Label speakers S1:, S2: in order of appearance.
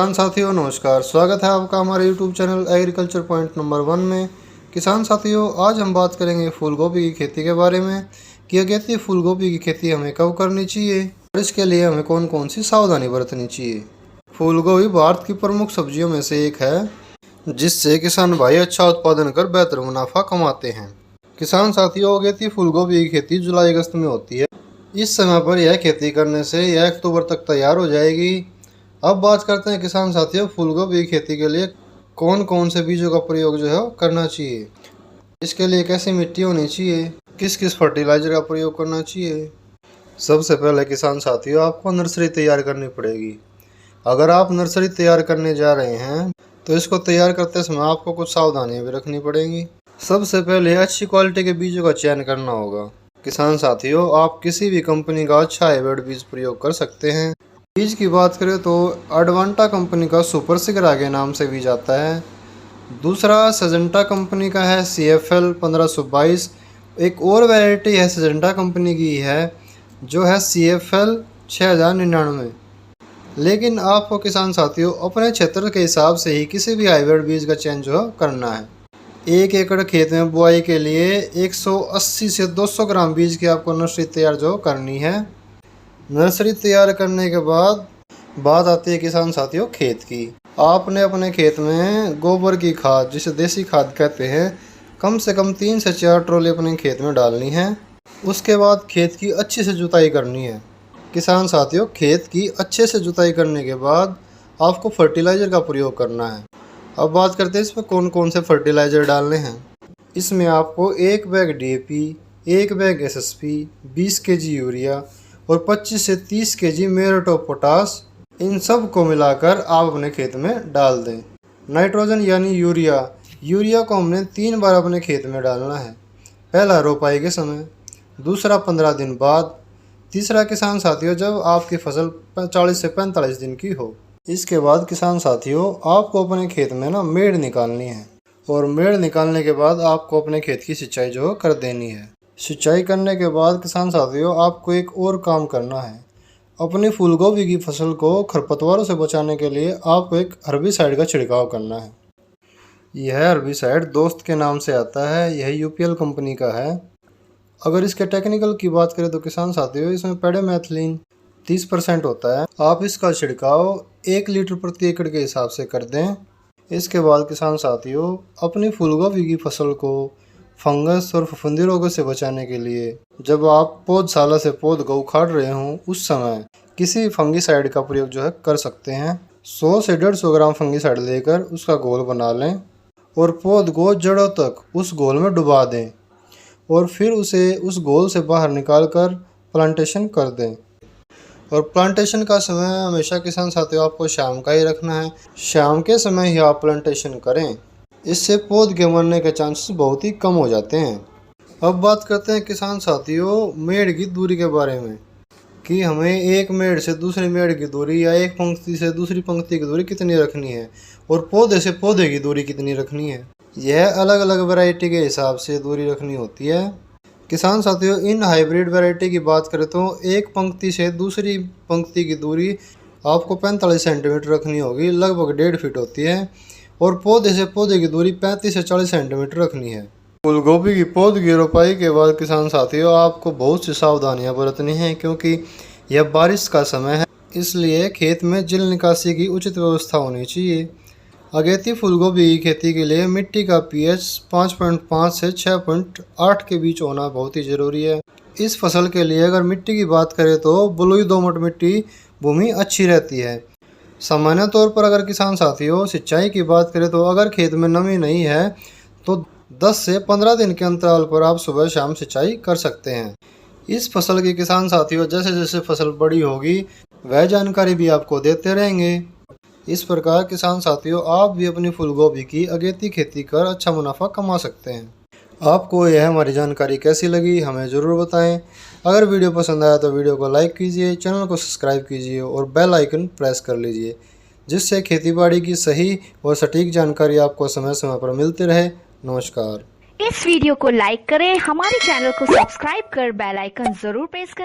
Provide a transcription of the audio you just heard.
S1: किसान साथियों नमस्कार, स्वागत है आपका हमारे YouTube channel agriculture point number 1 में। किसान साथियों, आज हम बात करेंगे फूल गोभी की खेती के बारे में कि अगेती फूल गोभी की खेती हमें कब करनी चाहिए और इसके लिए हमें कौन कौन सी सावधानी बरतनी चाहिए। फूल गोभी भारत की प्रमुख सब्जियों में से एक है जिससे किसान भाई अच्छा उत्पादन कर बेहतर मुनाफा कमाते हैं। किसान साथियों, अगेती फूल गोभी की खेती जुलाई अगस्त में होती है। इस समय पर यह खेती करने से यह अक्टूबर तक तैयार हो जाएगी। अब बात करते हैं किसान साथियों, फूल गोभी की खेती के लिए कौन कौन से बीजों का प्रयोग करना चाहिए, इसके लिए कैसी मिट्टी होनी चाहिए, किस किस फर्टिलाइजर का प्रयोग करना चाहिए। सबसे पहले किसान साथियों, आपको नर्सरी तैयार करनी पड़ेगी। अगर आप नर्सरी तैयार करने जा रहे हैं तो इसको तैयार करते समय आपको कुछ सावधानियां भी रखनी पड़ेंगी। सबसे पहले अच्छी क्वालिटी के बीजों का चयन करना होगा। किसान साथियों, आप किसी भी कंपनी का अच्छा हाइब्रिड बीज प्रयोग कर सकते हैं। बीज की बात करें तो एडवांटा कंपनी का सुपर सिगरागे नाम से बीज आता है। दूसरा सिजेंटा कंपनी का है CFL 1522। एक और वैरायटी है सिजेंटा कंपनी की है जो है CFL 6099। लेकिन आपको किसान साथियों अपने क्षेत्र के हिसाब से ही किसी भी हाइब्रिड बीज का चयन करना है। 1 एकड़ खेत में बुआई के लिए 180 से 200 ग्राम बीज की आपको नर्सरी तैयार करनी है। नर्सरी तैयार करने के बाद बात आती है किसान साथियों खेत की। आपने अपने खेत में गोबर की खाद, जिसे देसी खाद कहते हैं, कम से कम 3 से 4 ट्रॉली अपने खेत में डालनी है। उसके बाद खेत की अच्छे से जुताई करनी है। किसान साथियों, खेत की अच्छे से जुताई करने के बाद आपको फर्टिलाइज़र का प्रयोग करना है। अब बात करते हैं इसमें कौन कौन से फर्टिलाइज़र डालने हैं। इसमें आपको 1 bag DAP, 1 bag SSP, 20 kg urea और 25 से 30 kg म्यूरेट ऑफ पोटास, इन सब को मिलाकर आप अपने खेत में डाल दें। नाइट्रोजन यानी यूरिया को हमने 3 बार अपने खेत में डालना है। पहला रोपाई के समय, दूसरा 15 दिन बाद, तीसरा किसान साथियों जब आपकी फसल 40 से 45 दिन की हो। इसके बाद किसान साथियों आपको अपने खेत में मेड़ निकालनी है और मेड़ निकालने के बाद आपको अपने खेत की सिंचाई कर देनी है। सिंचाई करने के बाद किसान साथियों आपको एक और काम करना है। अपनी फूल गोभी की फसल को खरपतवारों से बचाने के लिए आपको एक हर्बिसाइड का छिड़काव करना है। यह हर्बिसाइड दोस्त के नाम से आता है। यह UPL कंपनी का है। अगर इसके टेक्निकल की बात करें तो किसान साथियों इसमें पेंडिमेथलिन 30% होता है। आप इसका छिड़काव 1 लीटर प्रति एकड़ के हिसाब से कर दें। इसके बाद किसान साथियों अपनी फूलगोभी की फसल को फंगस और फफूंदी रोगों से बचाने के लिए जब आप पौधशाला से पौध को उखाड़ रहे हों उस समय किसी फंगीसाइड का प्रयोग कर सकते हैं। 100 से 150 ग्राम फंगीसाइड लेकर उसका घोल बना लें और पौध को जड़ों तक उस घोल में डुबा दें और फिर उसे उस घोल से बाहर निकाल कर प्लांटेशन कर दें। और प्लांटेशन का समय हमेशा किसान साथियों आपको शाम का ही रखना है। शाम के समय ही आप प्लांटेशन करें, इससे पौध के मरने के चांसेस बहुत ही कम हो जाते हैं। अब बात करते हैं किसान साथियों मेड़ की दूरी के बारे में कि हमें एक मेड़ से दूसरे मेड़ की दूरी या एक पंक्ति से दूसरी पंक्ति की दूरी कितनी रखनी है और पौधे से पौधे की दूरी कितनी रखनी है। यह अलग अलग वैरायटी के हिसाब से दूरी रखनी होती है। किसान साथियों इन हाइब्रिड वैरायटी की बात करें तो एक पंक्ति से दूसरी पंक्ति की दूरी आपको 45 सेंटीमीटर रखनी होगी, लगभग 1.5 फीट होती है। और पौधे से पौधे की दूरी 35 से 40 सेंटीमीटर रखनी है। फूल गोभी की पौध की रोपाई के बाद किसान साथियों आपको बहुत सी सावधानियां बरतनी हैं क्योंकि यह बारिश का समय है, इसलिए खेत में जल निकासी की उचित व्यवस्था होनी चाहिए। अगेती फूल गोभी की खेती के लिए मिट्टी का pH 5.5 से 6.8 के बीच होना बहुत ही ज़रूरी है। इस फसल के लिए अगर मिट्टी की बात करें तो बलुई दोमट मिट्टी भूमि अच्छी रहती है। सामान्य तौर पर अगर किसान साथियों सिंचाई की बात करें तो अगर खेत में नमी नहीं है तो 10 से 15 दिन के अंतराल पर आप सुबह शाम सिंचाई कर सकते हैं। इस फसल की किसान साथियों जैसे जैसे फसल बड़ी होगी वह जानकारी भी आपको देते रहेंगे। इस प्रकार किसान साथियों आप भी अपनी फूल गोभी की अगेती खेती कर अच्छा मुनाफा कमा सकते हैं। आपको यह हमारी जानकारी कैसी लगी हमें ज़रूर बताएं। अगर वीडियो पसंद आया तो वीडियो को लाइक कीजिए, चैनल को सब्सक्राइब कीजिए और बेल आइकन प्रेस कर लीजिए, जिससे खेतीबाड़ी की सही और सटीक जानकारी आपको समय समय पर मिलती रहे। नमस्कार।
S2: इस वीडियो को लाइक करें, हमारे चैनल को सब्सक्राइब कर बेल आइकन जरूर प्रेस करें।